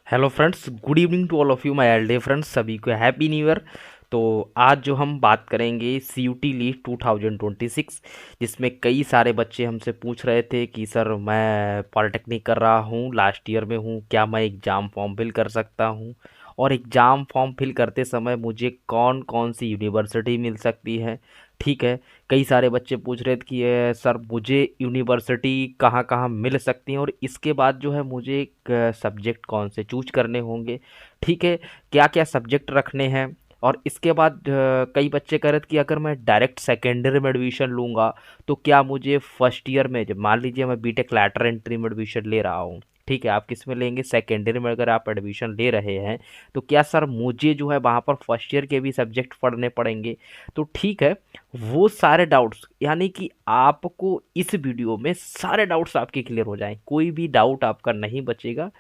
Hello friends, good evening to all of you my elder friends. सभी को happy new year. तो आज जो हम बात करेंगे सी यू टी लीट 2026, जिसमें कई सारे बच्चे हमसे पूछ रहे थे कि सर मैं पॉलिटेक्निक कर रहा हूँ, लास्ट ईयर में हूँ, क्या मैं एग्ज़ाम फॉर्म फिल कर सकता हूँ और एग्ज़ाम फॉर्म फिल करते समय मुझे कौन कौन सी यूनिवर्सिटी मिल सकती है। ठीक है। कई सारे बच्चे पूछ रहे थे कि सर मुझे यूनिवर्सिटी कहाँ कहाँ मिल सकती हैं और इसके बाद जो है मुझे सब्जेक्ट कौन से चूज करने होंगे। ठीक है। क्या क्या सब्जेक्ट रखने हैं। और इसके बाद कई बच्चे कह रहे थे कि अगर मैं डायरेक्ट सेकेंडरी में एडमिशन लूँगा तो क्या मुझे फर्स्ट ईयर में, जब मान लीजिए मैं बीटेक लैटर एंट्री में एडमिशन ले रहा हूँ, ठीक है, आप किस में लेंगे, सेकेंडरी में अगर आप एडमिशन ले रहे हैं तो क्या सर मुझे जो है वहाँ पर फर्स्ट ईयर के भी सब्जेक्ट पढ़ने पड़ेंगे। तो ठीक है, वो सारे डाउट्स यानी कि आपको इस वीडियो में सारे डाउट्स आपके क्लियर हो जाएं, कोई भी डाउट आपका नहीं बचेगा।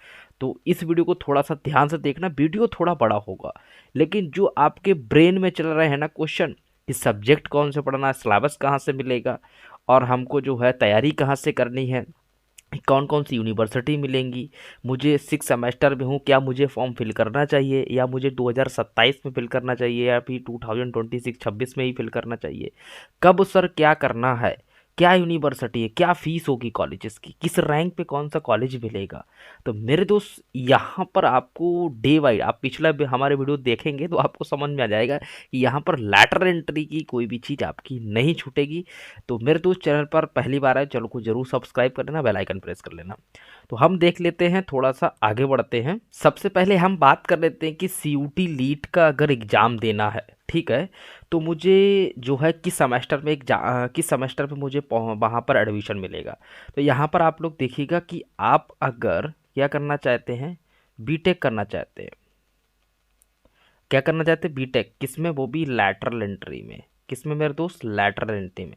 तो इस वीडियो को थोड़ा सा ध्यान से देखना, वीडियो थोड़ा बड़ा होगा लेकिन जो आपके ब्रेन में चल रहे हैं ना क्वेश्चन कि सब्जेक्ट कौन से पढ़ना है, सिलेबस कहाँ से मिलेगा और हमको जो है तैयारी कहाँ से करनी है, कौन कौन सी यूनिवर्सिटी मिलेंगी, मुझे 6 सेमेस्टर में हूँ क्या मुझे फॉर्म फिल करना चाहिए या मुझे 2027 में फिल करना चाहिए या फिर 2026 में ही फिल करना चाहिए, कब सर क्या करना है, क्या यूनिवर्सिटी है, क्या फीस होगी कॉलेजेस की, किस रैंक पे कौन सा कॉलेज मिलेगा। तो मेरे दोस्त यहाँ पर आपको डे वाइज, आप पिछला हमारे वीडियो देखेंगे तो आपको समझ में आ जाएगा कि यहाँ पर लैटर एंट्री की कोई भी चीज़ आपकी नहीं छूटेगी। तो मेरे दोस्त चैनल पर पहली बार आए, चलो को जरूर सब्सक्राइब कर लेना, बेल आइकन प्रेस कर लेना। तो हम देख लेते हैं, थोड़ा सा आगे बढ़ते हैं। सबसे पहले हम बात कर लेते हैं कि सी यू टी लीट का अगर एग्ज़ाम देना है, ठीक है, तो मुझे जो है किस सेमेस्टर में किस सेमेस्टर में मुझे वहाँ पर एडमिशन मिलेगा। तो यहाँ पर आप लोग देखिएगा कि आप अगर क्या करना चाहते हैं, बीटेक करना चाहते हैं, क्या करना चाहते हैं, बीटेक किस में, वो भी लैटरल एंट्री में। किस में मेरे दोस्त, लैटरल एंट्री में।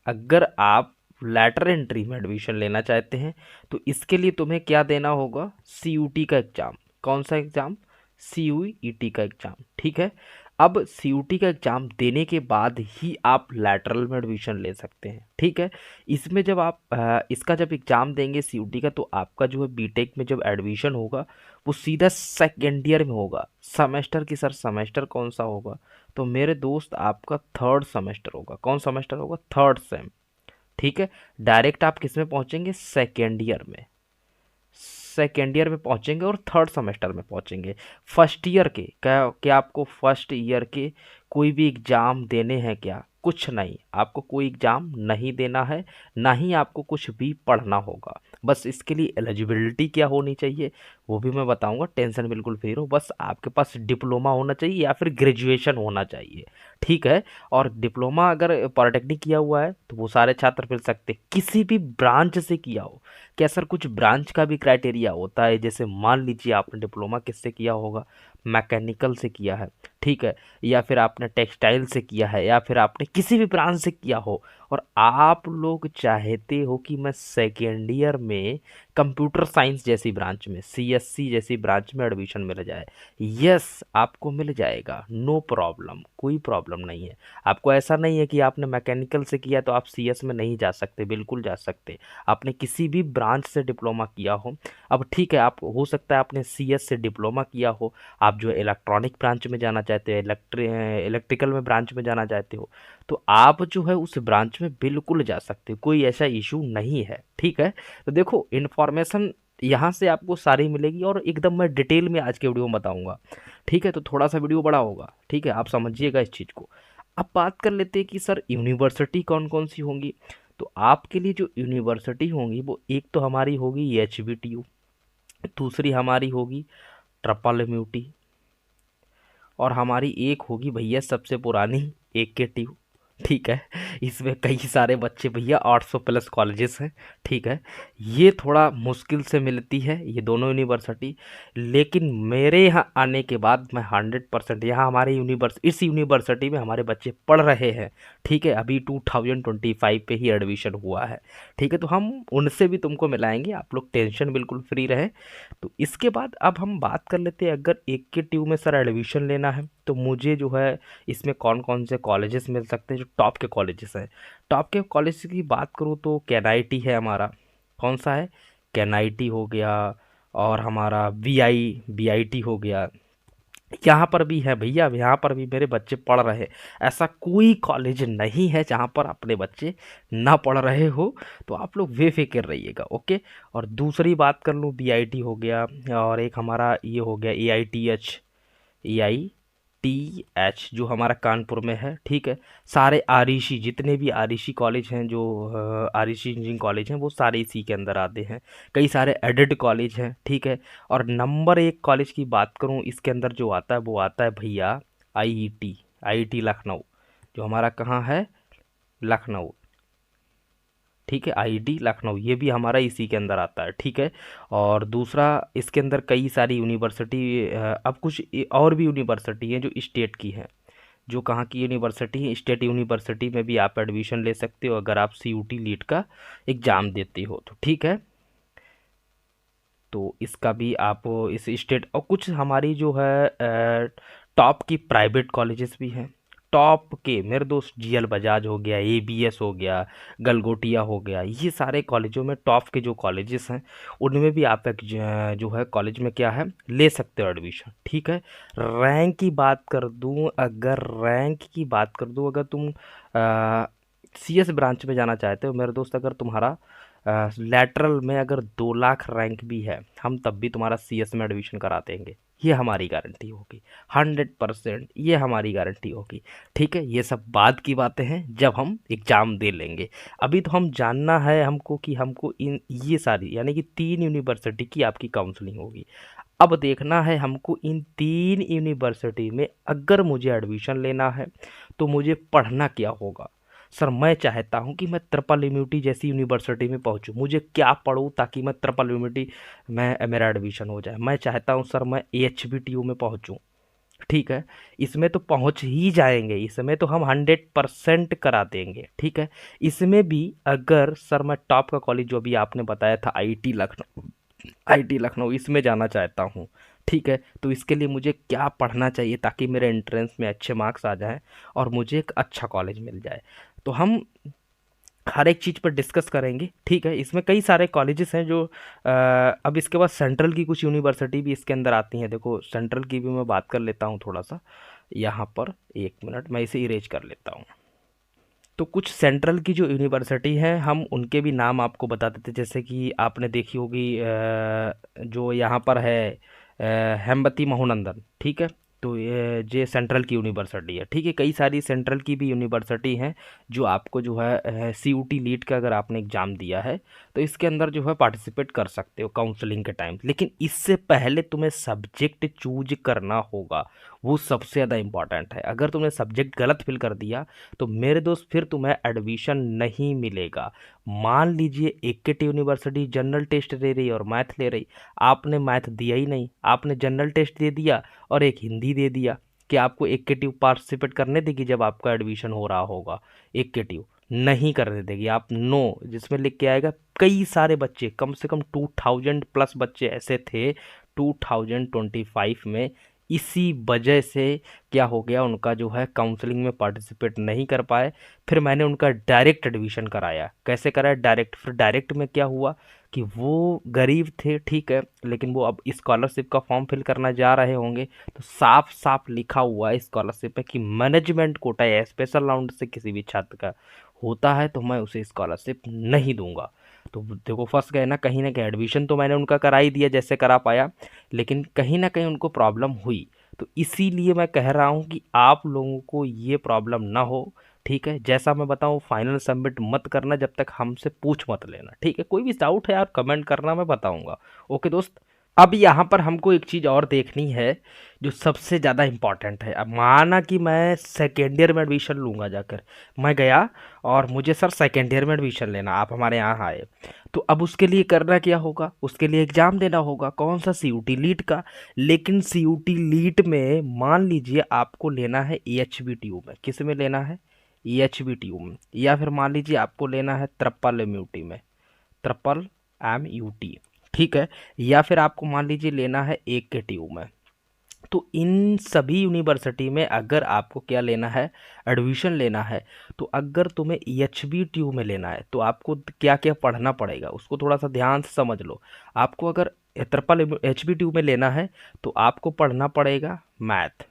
अगर आप लैटर एंट्री में एडमिशन लेना चाहते हैं तो इसके लिए तुम्हें क्या देना होगा, सी यू टी का एग्ज़ाम। कौन सा exam, C you E T का एग्ज़ाम। ठीक है। अब सी यू टी का एग्ज़ाम देने के बाद ही आप लैटरल में एडमिशन ले सकते हैं। ठीक है। इसमें जब आप इसका जब एग्ज़ाम देंगे सी यू टी का, तो आपका जो है बीटेक में जब एडमिशन होगा वो सीधा सेकेंड ईयर में होगा। सेमेस्टर की सर सेमेस्टर कौन सा होगा, तो मेरे दोस्त आपका थर्ड सेमेस्टर होगा। कौन सेमेस्टर होगा, थर्ड सेम। ठीक है। डायरेक्ट आप किस में पहुंचेंगे, सेकेंड ईयर में। सेकेंड ईयर में पहुंचेंगे और थर्ड सेमेस्टर में पहुंचेंगे। फर्स्ट ईयर के क्या क्या आपको फर्स्ट ईयर के कोई भी एग्ज़ाम देने हैं क्या, कुछ नहीं, आपको कोई एग्ज़ाम नहीं देना है, ना ही आपको कुछ भी पढ़ना होगा। बस इसके लिए एलिजिबिलिटी क्या होनी चाहिए वो भी मैं बताऊंगा, टेंशन बिल्कुल फ्री रहो। बस आपके पास डिप्लोमा होना चाहिए या फिर ग्रेजुएशन होना चाहिए। ठीक है। और डिप्लोमा अगर पॉलिटेक्निक किया हुआ है तो वो सारे छात्र मिल सकते हैं, किसी भी ब्रांच से किया हो। क्या सर कुछ ब्रांच का भी क्राइटेरिया होता है, जैसे मान लीजिए आपने डिप्लोमा किससे किया होगा, मैकेनिकल से किया है, ठीक है, या फिर आपने टेक्सटाइल से किया है या फिर आपने किसी भी ब्रांच से किया हो और आप लोग चाहते हो कि मैं सेकेंड ईयर में कंप्यूटर साइंस जैसी ब्रांच में, सी एस सी जैसी ब्रांच में एडमिशन मिल जाए, यस आपको मिल जाएगा, नो प्रॉब्लम, कोई प्रॉब्लम नहीं है। आपको ऐसा नहीं है कि आपने मैकेनिकल से किया तो आप सी एस में नहीं जा सकते, बिल्कुल जा सकते। आपने किसी भी ब्रांच से डिप्लोमा किया हो, अब ठीक है, आप हो सकता है आपने सी एस से डिप्लोमा किया हो, आप जो है इलेक्ट्रॉनिक ब्रांच में जाना चाहते हो, इलेक्ट्रिकल में ब्रांच में जाना चाहते हो, तो आप जो है उस ब्रांच में बिल्कुल जा सकते हो, कोई ऐसा इशू नहीं है। ठीक है। तो देखो इन्फॉर्मेशन यहाँ से आपको सारी मिलेगी और एकदम मैं डिटेल में आज के वीडियो में बताऊंगा। ठीक है। तो थोड़ा सा वीडियो बड़ा होगा, ठीक है, आप समझिएगा इस चीज़ को। अब बात कर लेते हैं कि सर यूनिवर्सिटी कौन कौन सी होंगी। तो आपके लिए जो यूनिवर्सिटी होंगी वो एक तो हमारी होगी एच बी टी यू, दूसरी हमारी होगी ट्रिपल एम यू टी, और हमारी एक होगी भैया सबसे पुरानी एक के टी। ठीक है। इसमें कई सारे बच्चे भैया 800 प्लस कॉलेजेस हैं। ठीक है। ये थोड़ा मुश्किल से मिलती है ये दोनों यूनिवर्सिटी, लेकिन मेरे यहाँ आने के बाद मैं 100% यहाँ हमारे इस यूनिवर्सिटी में हमारे बच्चे पढ़ रहे हैं। ठीक है। अभी 2025 पे ही एडमिशन हुआ है। ठीक है। तो हम उनसे भी तुमको मिलाएंगे, आप लोग टेंशन बिल्कुल फ्री रहे। तो इसके बाद अब हम बात कर लेते हैं, अगर एक के ट्यू में सर एडमिशन लेना है तो मुझे जो है इसमें कौन कौन से कॉलेजेस मिल सकते हैं जो टॉप के कॉलेजेस हैं। टॉप के कॉलेज की बात करूँ तो कैन आई टी है हमारा, कौन सा है, कैनाइटी हो गया, और हमारा बीआईटी हो गया। यहाँ पर भी है भैया, यहाँ पर भी मेरे बच्चे पढ़ रहे हैं। ऐसा कोई कॉलेज नहीं है जहाँ पर अपने बच्चे ना पढ़ रहे हो। तो आप लोग बेफिक्र रहिएगा, ओके। और दूसरी बात कर लूँ, बीआईटी हो गया, और एक हमारा ये हो गया एआईटीएच जो हमारा कानपुर में है, ठीक है। सारे आरिशी, जितने भी आरिशी कॉलेज हैं, जो आरिशी इंजीनियरिंग कॉलेज हैं, वो सारे इसी के अंदर आते हैं। कई सारे एडेड कॉलेज हैं, ठीक है। और नंबर एक कॉलेज की बात करूं, इसके अंदर जो आता है वो आता है भैया आईआईटी लखनऊ, जो हमारा कहाँ है, लखनऊ, ठीक है। आईआईटी लखनऊ ये भी हमारा इसी के अंदर आता है, ठीक है। और दूसरा, इसके अंदर कई सारी यूनिवर्सिटी, अब कुछ और भी यूनिवर्सिटी हैं जो स्टेट की हैं। जो कहाँ की यूनिवर्सिटी है, स्टेट यूनिवर्सिटी में भी आप एडमिशन ले सकते हो अगर आप सीयूटी लीट का एग्ज़ाम देते हो तो, ठीक है। तो इसका भी आप इस स्टेट, और कुछ हमारी जो है टॉप की प्राइवेट कॉलेजेस भी हैं। टॉप के मेरे दोस्त, जीएल बजाज हो गया, एबीएस हो गया, गलगोटिया हो गया, ये सारे कॉलेजों में टॉप के जो कॉलेजेस हैं उनमें भी आप एक जो है कॉलेज में क्या है ले सकते हो एडमिशन, ठीक है। रैंक की बात कर दूं, अगर रैंक की बात कर दूं, अगर तुम सीएस ब्रांच में जाना चाहते हो मेरे दोस्त, अगर तुम्हारा लैटरल में अगर 2 लाख रैंक भी है, हम तब भी तुम्हारा सीएस में एडमिशन करा देंगे। ये हमारी गारंटी होगी, 100%, ये हमारी गारंटी होगी, ठीक है। ये सब बाद की बातें हैं जब हम एग्ज़ाम दे लेंगे। अभी तो हम जानना है हमको कि हमको इन ये सारी यानी कि 3 यूनिवर्सिटी की आपकी काउंसलिंग होगी। अब देखना है हमको इन 3 यूनिवर्सिटी में अगर मुझे एडमिशन लेना है तो मुझे पढ़ना क्या होगा। सर मैं चाहता हूँ कि मैं ट्रिपल इम्यूनिटी जैसी यूनिवर्सिटी में पहुँचूँ, मुझे क्या पढूँ ताकि मैं ट्रिपल इम्यूनिटी में मेरा एडमिशन हो जाए। मैं चाहता हूँ सर मैं एचबीटीयू में पहुँचूँ, ठीक है। इसमें तो पहुँच ही जाएंगे, इसमें तो हम 100% करा देंगे, ठीक है। इसमें भी अगर सर मैं टॉप का कॉलेज जो अभी आपने बताया था आईटी लखनऊ इसमें जाना चाहता हूँ, ठीक है। तो इसके लिए मुझे क्या पढ़ना चाहिए ताकि मेरे एंट्रेंस में अच्छे मार्क्स आ जाएं और मुझे एक अच्छा कॉलेज मिल जाए। तो हम हर एक चीज़ पर डिस्कस करेंगे, ठीक है। इसमें कई सारे कॉलेजेस हैं जो अब इसके बाद सेंट्रल की कुछ यूनिवर्सिटी भी इसके अंदर आती हैं। देखो सेंट्रल की भी मैं बात कर लेता हूँ थोड़ा सा, यहाँ पर 1 मिनट मैं इसे इरेज कर लेता हूँ। तो कुछ सेंट्रल की जो यूनिवर्सिटी है हम उनके भी नाम आपको बता देते, जैसे कि आपने देखी होगी जो यहाँ पर है हेमवती महोनंदन, ठीक है। तो ये सेंट्रल की यूनिवर्सिटी है, ठीक है। कई सारी सेंट्रल की भी यूनिवर्सिटी हैं जो आपको जो है सीयूटी लीट का अगर आपने एग्ज़ाम दिया है तो इसके अंदर जो है पार्टिसिपेट कर सकते हो काउंसलिंग के टाइम। लेकिन इससे पहले तुम्हें सब्जेक्ट चूज करना होगा, वो सबसे ज़्यादा इंपॉर्टेंट है। अगर तुमने सब्जेक्ट गलत फिल कर दिया तो मेरे दोस्त फिर तुम्हें एडमिशन नहीं मिलेगा। मान लीजिए एक यूनिवर्सिटी जनरल टेस्ट दे रही और मैथ ले रही, आपने मैथ दिया ही नहीं, आपने जनरल टेस्ट दे दिया और एक हिंदी दे दिया, कि आपको एक पार्टिसिपेट करने देगी जब आपका एडमिशन हो रहा होगा। एक नहीं करने देगी, आप नो जिसमें लिख के आएगा। कई सारे बच्चे, कम से कम 2000 प्लस बच्चे ऐसे थे 2025 में, इसी वजह से क्या हो गया, उनका जो है काउंसलिंग में पार्टिसिपेट नहीं कर पाए। फिर मैंने उनका डायरेक्ट एडमिशन कराया। कैसे कराया, डायरेक्ट। फिर डायरेक्ट में क्या हुआ कि वो गरीब थे, ठीक है, लेकिन वो अब स्कॉलरशिप का फॉर्म फिल करना जा रहे होंगे तो साफ साफ लिखा हुआ है स्कॉलरशिप में कि मैनेजमेंट कोटा या स्पेशल राउंड से किसी भी छात्र का होता है तो मैं उसे स्कॉलरशिप नहीं दूंगा। तो देखो फंस गए ना कहीं एडमिशन तो मैंने उनका करा ही दिया जैसे करा पाया, लेकिन कहीं ना कहीं उनको प्रॉब्लम हुई। तो इसीलिए मैं कह रहा हूँ कि आप लोगों को ये प्रॉब्लम ना हो, ठीक है। जैसा मैं बताऊँ फाइनल सबमिट मत करना जब तक हमसे पूछ मत लेना, ठीक है। कोई भी डाउट है यार कमेंट करना, मैं बताऊंगा, ओके दोस्त। अब यहाँ पर हमको एक चीज़ और देखनी है जो सबसे ज़्यादा इम्पॉर्टेंट है। अब माना कि मैं सेकेंड ईयर में एडमिशन लूँगा जाकर, मैं गया और मुझे सर सेकेंड ईयर में एडमिशन लेना, आप हमारे यहाँ आए, तो अब उसके लिए करना क्या होगा, उसके लिए एग्ज़ाम देना होगा, कौन सा, सीयूटी लीट का। लेकिन सीयूटी लीट में मान लीजिए आपको लेना है एएचबीटीयू में, किस में लेना है, एएचबीटीयू में, या फिर मान लीजिए आपको लेना है ट्रिपल एमयूटी में, ट्रिपल एमयूटी, ठीक है। या फिर आपको मान लीजिए लेना है एक के ट्यूब में, तो इन सभी यूनिवर्सिटी में अगर आपको क्या लेना है, एडमिशन लेना है, तो अगर तुम्हें एचबीटीयू में लेना है तो आपको क्या क्या पढ़ना पड़ेगा उसको थोड़ा सा ध्यान से समझ लो। आपको अगर ट्रिपल एचबीटीयू में लेना है तो आपको पढ़ना पड़ेगा मैथ,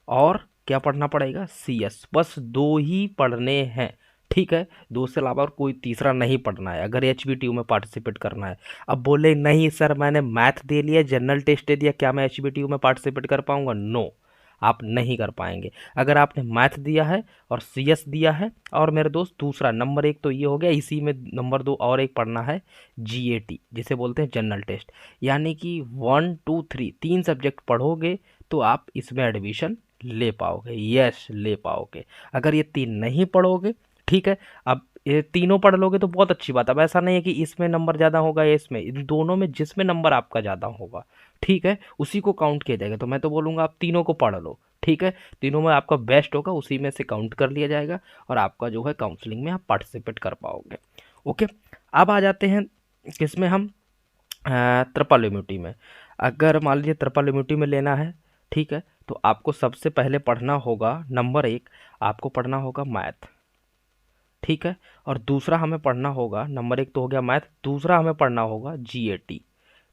और क्या पढ़ना पड़ेगा, सीएस। बस दो ही पढ़ने हैं, ठीक है। दो से अलावा और कोई तीसरा नहीं पढ़ना है अगर एचबीटीयू में पार्टिसिपेट करना है। अब बोले नहीं सर मैंने मैथ दे लिया, जनरल टेस्ट दे दिया, क्या मैं एचबीटीयू में पार्टिसिपेट कर पाऊंगा? नो, आप नहीं कर पाएंगे। अगर आपने मैथ दिया है और सीएस दिया है, और मेरे दोस्त दूसरा नंबर एक तो ये हो गया, इसी में नंबर दो और एक पढ़ना है जीएटी, जिसे बोलते हैं जनरल टेस्ट। यानी कि 1 2 3 तीन सब्जेक्ट पढ़ोगे तो आप इसमें एडमिशन ले पाओगे, यस ले पाओगे। अगर ये तीन नहीं पढ़ोगे, ठीक है, अब ये तीनों पढ़ लोगे तो बहुत अच्छी बात है। अब ऐसा नहीं है कि इसमें नंबर ज़्यादा होगा या इसमें, इन दोनों में जिसमें नंबर आपका ज़्यादा होगा, ठीक है, उसी को काउंट किया जाएगा। तो मैं तो बोलूँगा आप तीनों को पढ़ लो, ठीक है। तीनों में आपका बेस्ट होगा उसी में से काउंट कर लिया जाएगा, और आपका जो है काउंसलिंग में आप पार्टिसिपेट कर पाओगे। ओके, अब आ जाते हैं किसमें हम, ट्रिपल यूनिटी में। अगर मान लीजिए ट्रिपल यूनिटी में लेना है, ठीक है, तो आपको सबसे पहले पढ़ना होगा, नंबर एक आपको पढ़ना होगा मैथ, ठीक है। और दूसरा हमें पढ़ना होगा, नंबर एक तो हो गया मैथ, दूसरा हमें पढ़ना होगा जीएटी।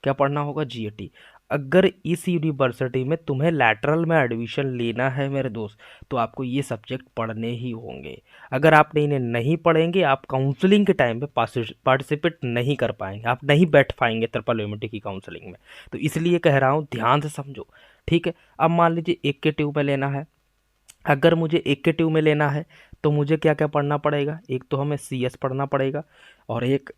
क्या पढ़ना होगा? जीएटी। अगर इस यूनिवर्सिटी में तुम्हें लैटरल में एडमिशन लेना है मेरे दोस्त, तो आपको ये सब्जेक्ट पढ़ने ही होंगे। अगर आपने इन्हें नहीं पढ़ेंगे, आप काउंसलिंग के टाइम पे पार्टिसिपेट नहीं कर पाएंगे, आप नहीं बैठ पाएंगे ट्रिपल यूनिटी की काउंसलिंग में। तो इसलिए कह रहा हूँ ध्यान से समझो, ठीक है। अब मान लीजिए एक के ट्यूब में लेना है, अगर मुझे एक के ट्यूब में लेना है तो मुझे क्या क्या पढ़ना पड़ेगा, एक तो हमें सीएस पढ़ना पड़ेगा, और एक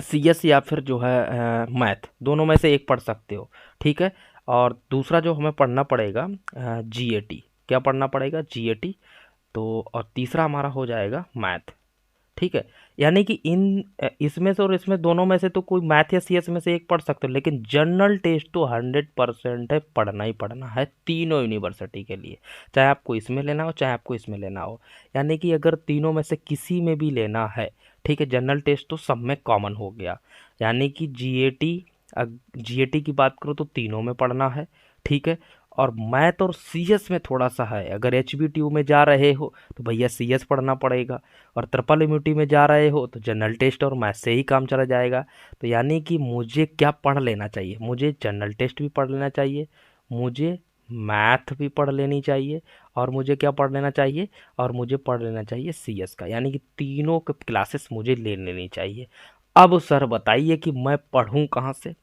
सीएस या फिर जो है मैथ, दोनों में से एक पढ़ सकते हो, ठीक है। और दूसरा जो हमें पढ़ना पड़ेगा जीएटी, क्या पढ़ना पड़ेगा? जीएटी। तो और तीसरा हमारा हो जाएगा मैथ, ठीक है। यानी कि इसमें से और इसमें दोनों में से तो कोई मैथ या सीएस में से एक पढ़ सकते हो, लेकिन जनरल टेस्ट तो 100% है, पढ़ना ही पढ़ना है तीनों यूनिवर्सिटी के लिए, चाहे आपको इसमें लेना हो चाहे आपको इसमें लेना हो। यानी कि अगर तीनों में से किसी में भी लेना है, ठीक है, जनरल टेस्ट तो सब में कॉमन हो गया। यानी कि जीएटी की बात करो तो तीनों में पढ़ना है, ठीक है। और मैथ और सीएस में थोड़ा सा है, अगर एचबीटीयू में जा रहे हो तो भैया सीएस पढ़ना पड़ेगा, और ट्रिपल इम्यूनिटी में जा रहे हो तो जनरल टेस्ट और मैथ से ही काम चला जाएगा। तो यानी कि मुझे क्या पढ़ लेना चाहिए? मुझे जनरल टेस्ट भी पढ़ लेना चाहिए, मुझे मैथ भी पढ़ लेनी चाहिए, और मुझे क्या पढ़ लेना चाहिए, और मुझे पढ़ लेना चाहिए सीएस का। यानी कि तीनों क्लासेस मुझे ले लेनी चाहिए। अब सर बताइए कि मैं पढ़ूं कहाँ से?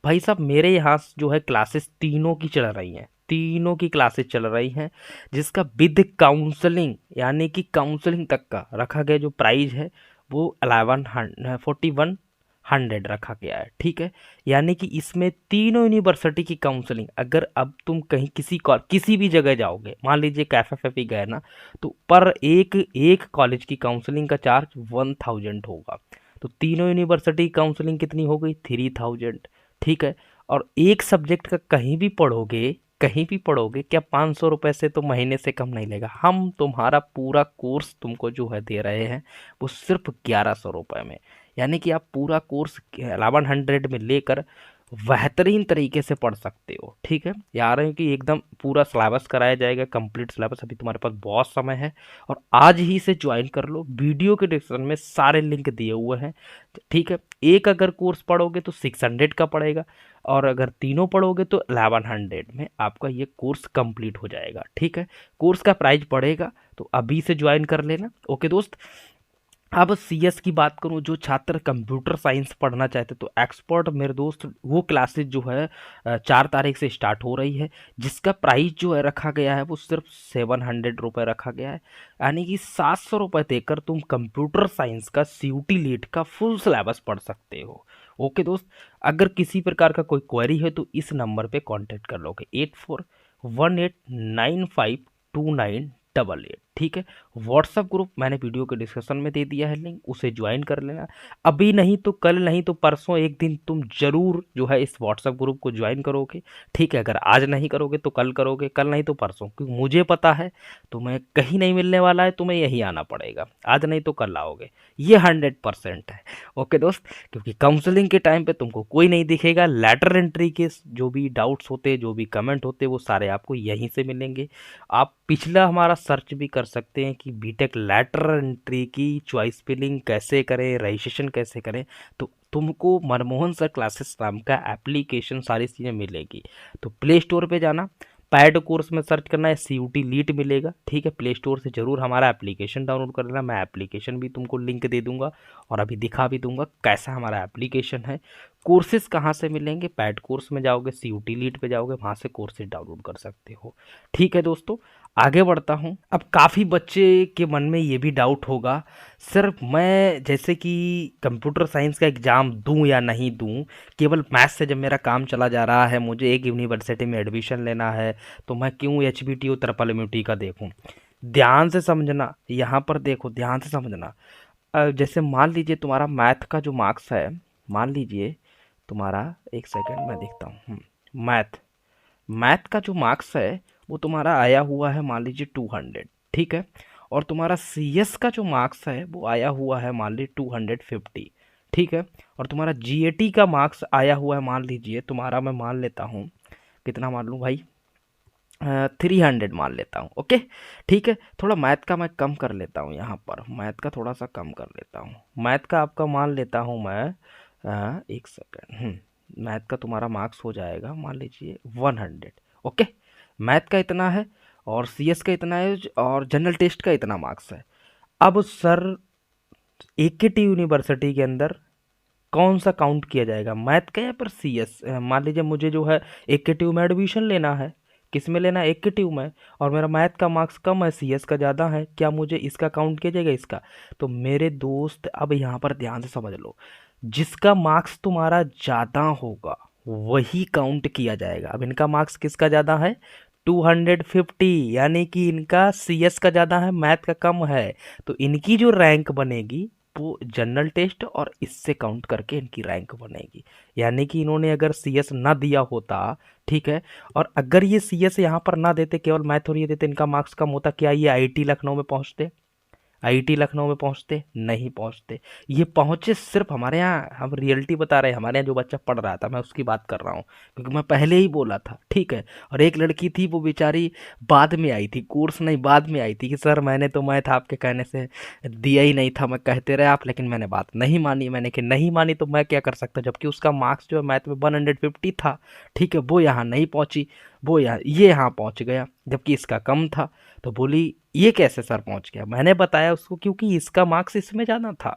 भाई साहब मेरे यहाँ जो है क्लासेस तीनों की चल रही हैं, तीनों की क्लासेस चल रही हैं, जिसका विद काउंसलिंग, यानी कि काउंसलिंग तक का रखा गया जो प्राइस है वो 4100 रखा गया है, ठीक है। यानी कि इसमें तीनों यूनिवर्सिटी की काउंसलिंग, अगर अब तुम कहीं किसी भी जगह जाओगे, मान लीजिए कैफे गए ना, तो पर एक एक कॉलेज की काउंसलिंग का चार्ज 1000 होगा। तो तीनों यूनिवर्सिटी की काउंसलिंग कितनी हो गई? 3000, ठीक है। और एक सब्जेक्ट का कहीं भी पढ़ोगे क्या 500 रुपये से तो महीने से कम नहीं लेगा। हम तुम्हारा पूरा कोर्स तुमको जो है दे रहे हैं वो सिर्फ 1100 रुपये में। यानी कि आप पूरा कोर्स 1100 में लेकर बेहतरीन तरीके से पढ़ सकते हो, ठीक है। यार है कि एकदम पूरा सिलेबस कराया जाएगा, कंप्लीट सिलेबस। अभी तुम्हारे पास बहुत समय है, और आज ही से ज्वाइन कर लो, वीडियो के डिस्क्रिप्शन में सारे लिंक दिए हुए हैं, ठीक है। एक अगर कोर्स पढ़ोगे तो 600 का पड़ेगा, और अगर तीनों पढ़ोगे तो 1100 में आपका ये कोर्स कंप्लीट हो जाएगा, ठीक है। कोर्स का प्राइस बढ़ेगा, तो अभी से ज्वाइन कर लेना। ओके दोस्त, अब सीएस की बात करूं, जो छात्र कंप्यूटर साइंस पढ़ना चाहते तो एक्सपर्ट मेरे दोस्त, वो क्लासेस जो है 4 तारीख से स्टार्ट हो रही है, जिसका प्राइस जो है रखा गया है वो सिर्फ 700 रुपये रखा गया है। यानी कि 700 रुपये देकर तुम कंप्यूटर साइंस का सीयूटी लीट का फुल सिलेबस पढ़ सकते हो। ओके दोस्त, अगर किसी प्रकार का कोई क्वेरी है तो इस नंबर पे कांटेक्ट कर लोगे, 8418952988। ठीक है। व्हाट्सअप ग्रुप मैंने वीडियो के डिस्क्रिप्शन में दे दिया है लिंक, उसे ज्वाइन कर लेना। अभी नहीं तो कल, नहीं तो परसों एक दिन तुम जरूर जो है इस व्हाट्सअप ग्रुप को ज्वाइन करोगे। ठीक है, अगर आज नहीं करोगे तो कल करोगे, कल नहीं तो परसों, क्योंकि मुझे पता है तुम्हें कहीं नहीं मिलने वाला है, तुम्हें यही आना पड़ेगा, आज नहीं तो कल आओगे, ये 100% है। ओके दोस्त, क्योंकि काउंसलिंग के टाइम पे तुमको कोई नहीं दिखेगा, लेटर एंट्री के जो भी डाउट्स होते, जो भी कमेंट होते, वो सारे आपको यहीं से मिलेंगे। आप पिछला हमारा सर्च भी कर सकते हैं कि बीटेक लेटर एंट्री की चॉइस फिलिंग कैसे करें, रजिस्ट्रेशन कैसे करें, तो तुमको मनमोहन सर क्लासेस नाम का एप्लीकेशन सारी चीज़ें मिलेगी। तो प्ले स्टोर पे जाना, पैड कोर्स में सर्च करना है, CUT लीट मिलेगा। ठीक है, प्ले स्टोर से ज़रूर हमारा एप्लीकेशन डाउनलोड कर लेना, मैं एप्लीकेशन भी तुमको लिंक दे दूंगा और अभी दिखा भी दूंगा कैसा हमारा एप्लीकेशन है। कोर्सेज कहाँ से मिलेंगे, पैड कोर्स में जाओगे, CUT लीट पे जाओगे, वहाँ से कोर्सेज डाउनलोड कर सकते हो। ठीक है दोस्तों, आगे बढ़ता हूँ। अब काफ़ी बच्चे के मन में ये भी डाउट होगा, सर मैं जैसे कि कंप्यूटर साइंस का एग्ज़ाम दूं या नहीं दूं, केवल मैथ्स से जब मेरा काम चला जा रहा है, मुझे एक यूनिवर्सिटी में एडमिशन लेना है, तो मैं क्यों HBTU ट्रिपल MUT का देखूं। ध्यान से समझना, यहाँ पर देखो ध्यान से समझना। जैसे मान लीजिए तुम्हारा मैथ का जो मार्क्स है, मान लीजिए तुम्हारा, एक सेकंड मैं देखता हूँ, मैथ मैथ का जो मार्क्स है वो तुम्हारा आया हुआ है मान लीजिए 200। ठीक है, और तुम्हारा CS का जो मार्क्स है वो आया हुआ है मान लीजिए 250। ठीक है, और तुम्हारा GAT का मार्क्स आया हुआ है मान लीजिए तुम्हारा, मैं मान लेता हूँ, कितना मान लूँ भाई, 300 मान लेता हूँ। ओके, ठीक है, थोड़ा मैथ का मैं कम कर लेता हूँ, यहाँ पर मैथ का थोड़ा सा कम कर लेता हूँ, मैथ का आपका मान लेता हूँ मैं, एक सेकेंड, मैथ का तुम्हारा मार्क्स हो जाएगा मान लीजिए 100। ओके, मैथ का इतना है और CS का इतना है और जनरल टेस्ट का इतना मार्क्स है। अब सर AKT यूनिवर्सिटी के अंदर कौन सा काउंट किया जाएगा, मैथ का या पर CS। मान लीजिए मुझे जो है AKTU में एडमिशन लेना है, किस में लेना है, AKTU में, और मेरा मैथ का मार्क्स कम है, CS का ज़्यादा है, क्या मुझे इसका काउंट किया जाएगा, इसका। तो मेरे दोस्त अब यहाँ पर ध्यान से समझ लो, जिसका मार्क्स तुम्हारा ज़्यादा होगा वही काउंट किया जाएगा। अब इनका मार्क्स किसका ज़्यादा है, 250, यानी कि इनका CS का ज़्यादा है, मैथ का कम है, तो इनकी जो रैंक बनेगी वो जनरल टेस्ट और इससे काउंट करके इनकी रैंक बनेगी। यानी कि इन्होंने अगर CS ना दिया होता, ठीक है, और अगर ये CS यहाँ पर ना देते, केवल मैथ और ये देते, इनका मार्क्स कम होता, क्या ये IIT लखनऊ में पहुँचते, IIT लखनऊ में पहुंचते, नहीं पहुंचते। ये पहुंचे सिर्फ हमारे यहाँ, हम रियलिटी बता रहे हैं, हमारे यहाँ जो बच्चा पढ़ रहा था मैं उसकी बात कर रहा हूँ, क्योंकि मैं पहले ही बोला था। ठीक है, और एक लड़की थी वो बेचारी बाद में आई थी, कोर्स नहीं बाद में आई थी, कि सर मैंने तो मैथ आपके कहने से दिया ही नहीं था, मैं कहते रहे आप, लेकिन मैंने बात नहीं मानी। मैंने कि नहीं मानी तो मैं क्या कर सकता, जबकि उसका मार्क्स जो है मैथ में 150 था। ठीक है, वो यहाँ नहीं पहुँची, वो यहाँ, ये यहाँ पहुँच गया, जबकि इसका कम था। तो बोली ये कैसे सर पहुंच गया, मैंने बताया उसको क्योंकि इसका मार्क्स इसमें ज़्यादा था।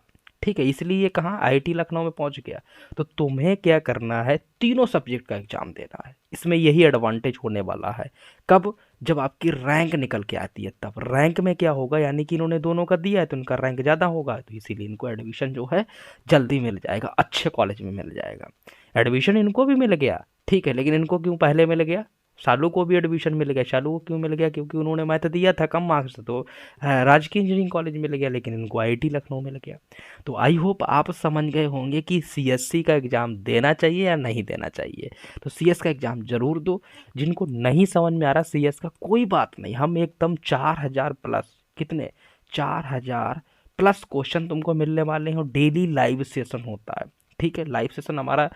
ठीक है, इसलिए ये कहाँ IIT लखनऊ में पहुंच गया। तो तुम्हें क्या करना है, तीनों सब्जेक्ट का एग्जाम देना है, इसमें यही एडवांटेज होने वाला है। कब, जब आपकी रैंक निकल के आती है, तब रैंक में क्या होगा, यानी कि इन्होंने दोनों का दिया है तो इनका रैंक ज़्यादा होगा, तो इसीलिए इनको एडमिशन जो है जल्दी मिल जाएगा, अच्छे कॉलेज में मिल जाएगा। एडमिशन इनको भी मिल गया, ठीक है, लेकिन इनको क्यों पहले मिल गया, शालू को भी एडमिशन मिल गया, शालू को क्यों मिल गया, क्योंकि उन्होंने मैथ दिया था कम मार्क्स से, तो राजकीय इंजीनियरिंग कॉलेज मिल गया, लेकिन इनको IIT लखनऊ मिल गया। तो आई होप आप समझ गए होंगे कि CSC का एग्ज़ाम देना चाहिए या नहीं देना चाहिए। तो CS का एग्ज़ाम ज़रूर दो। जिनको नहीं समझ में आ रहा CS का, कोई बात नहीं, हम एकदम 4000 प्लस, कितने, 4000 प्लस क्वेश्चन तुमको मिलने वाले हैं, डेली लाइव सेशन होता है। ठीक है, लाइव सेशन हमारा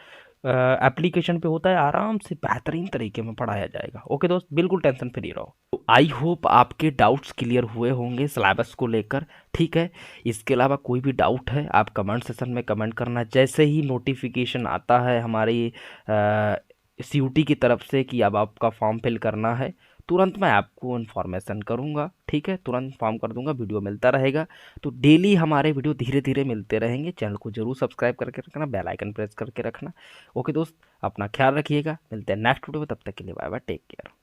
एप्लीकेशन पे होता है, आराम से बेहतरीन तरीके में पढ़ाया जाएगा। ओके दोस्त, बिल्कुल टेंशन फ्री रहो। तो आई होप आपके डाउट्स क्लियर हुए होंगे सिलेबस को लेकर। ठीक है, इसके अलावा कोई भी डाउट है आप कमेंट सेशन में कमेंट करना, जैसे ही नोटिफिकेशन आता है हमारी CUT की तरफ से कि अब आपका फॉर्म फिल करना है, तुरंत मैं आपको इन्फॉर्मेशन करूंगा। ठीक है, तुरंत इन्फॉर्म कर दूंगा, वीडियो मिलता रहेगा। तो डेली हमारे वीडियो धीरे धीरे मिलते रहेंगे, चैनल को जरूर सब्सक्राइब करके रखना, बेल आइकन प्रेस करके रखना। ओके दोस्त, अपना ख्याल रखिएगा, मिलते हैं नेक्स्ट वीडियो में, तब तक के लिए बाय बाय, टेक केयर।